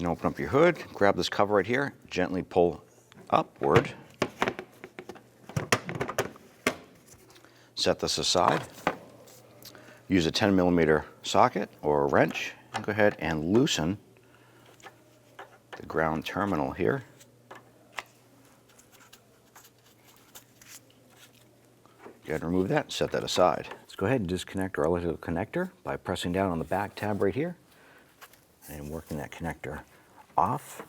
ahead and open up your hood, grab this cover right here, gently pull upward. Set this aside. Use a 10mm socket or a wrench and go ahead and loosen the ground terminal here. Go ahead and remove that, set that aside. Let's go ahead and disconnect our electrical connector by pressing down on the back tab right here and working that connector off.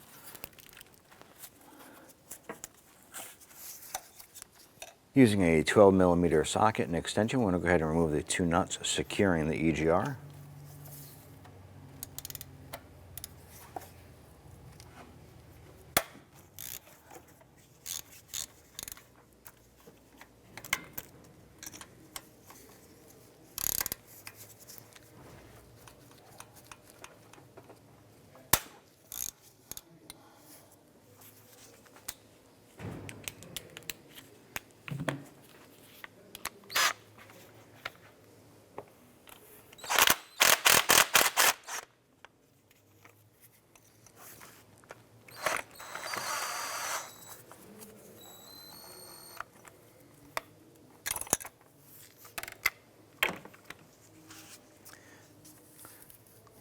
Using a 12mm socket and extension, we're going to go ahead and remove the two nuts securing the EGR.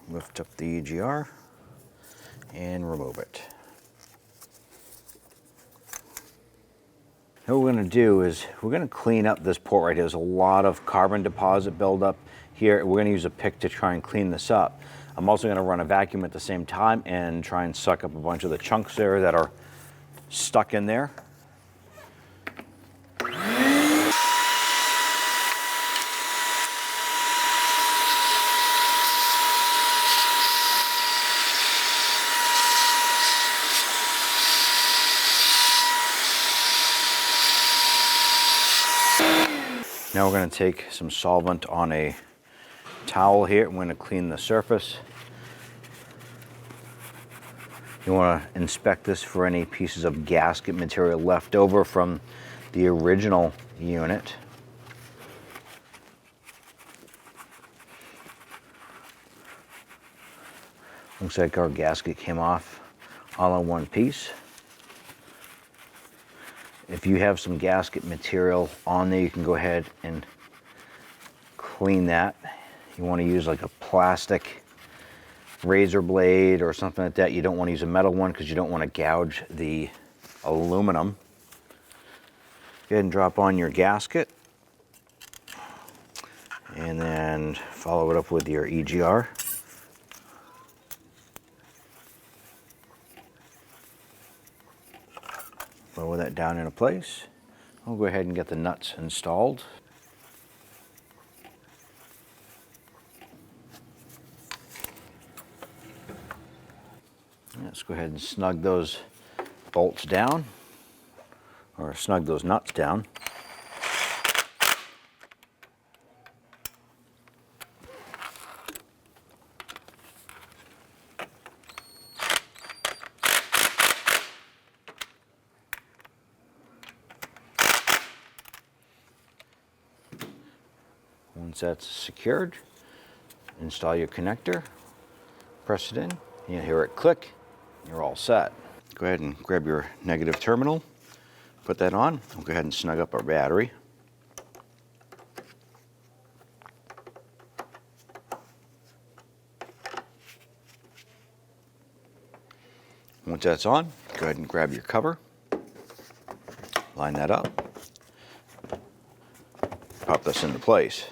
Lift up the EGR and remove it. Now what we're going to do is we're going to clean up this port right here. There's a lot of carbon deposit buildup here. We're going to use a pick to try and clean this up. I'm also going to run a vacuum at the same time and try and suck up a bunch of the chunks there that are stuck in there. Now we're going to take some solvent on a towel here. I'm going to clean the surface. You want to inspect this for any pieces of gasket material left over from the original unit. Looks like our gasket came off all in one piece. If you have some gasket material on there, you can go ahead and clean that. You want to use like a plastic razor blade or something like that. You don't want to use a metal one because you don't want to gouge the aluminum. Go ahead and drop on your gasket and then follow it up with your EGR. Lower that down into place. I'll go ahead and get the nuts installed. Let's go ahead and snug those bolts down, or snug those nuts down. Once that's secured, install your connector, press it in, you'll hear it click, you're all set. Go ahead and grab your negative terminal, put that on, we'll go ahead and snug up our battery. Once that's on, go ahead and grab your cover, line that up, pop this into place.